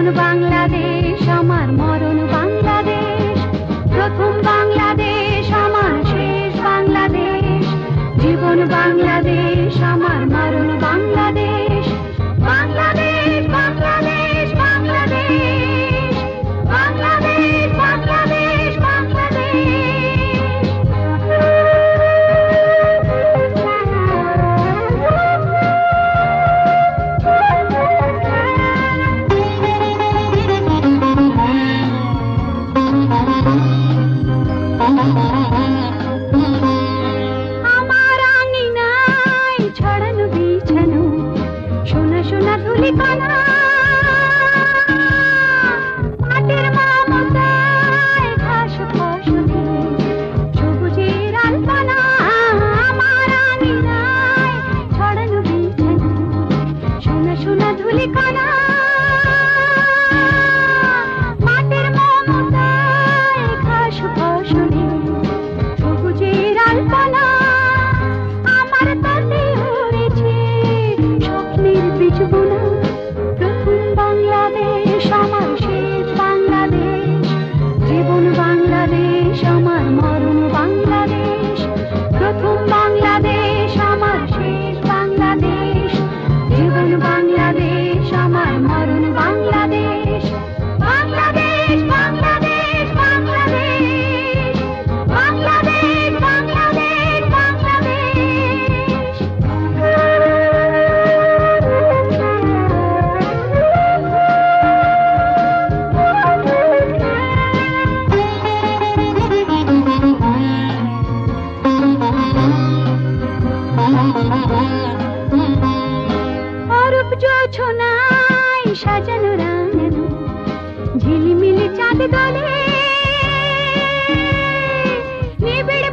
জীবন বাংলাদেশ আমার মরণ বাংলাদেশ, প্রথম বাংলাদেশ আমার শেষ বাংলাদেশ, জীবন বাংলাদেশ আমার মরণ বাংলাদেশ, বাংলাদেশ বাংলাদেশ বাংলাদেশ, বাংলাদেশ বাংলাদেশ বাংলাদেশ। আমার আঙিনায় ছড়ানো বিছানো সোনা সোনা ধুলিকণা, মাটির মমতায় ঘাস ফসলে সবুজের আলপনা। আমার আঙিনায় ছড়ানো বিছানো সোনা সোনা ধুলিকণা, মাটির মমতায় ঘাস ফসলে সবুজের আলপনা। আমার তাতে উড়েছে স্বপ্নের বীজ বোনা, প্রথম বাংলাদেশ আমার শেষ বাংলাদেশ, জীবন বাংলাদেশ আমার মরণ বাংলাদেশ, প্রথম বাংলাদেশ আমার শেষ বাংলাদেশ, জীবন বাংলাদেশ আমার মরণ বাংলাদেশ, বাংলাদেশ বাংলাদেশ বাংলাদেশ, বাংলাদেশ বাংলাদেশ বাংলাদেশ। অরূপ জোছনায় সাজানো রাঙানো ঝিলিমিলি চাঁদ দোলে, নিবিড়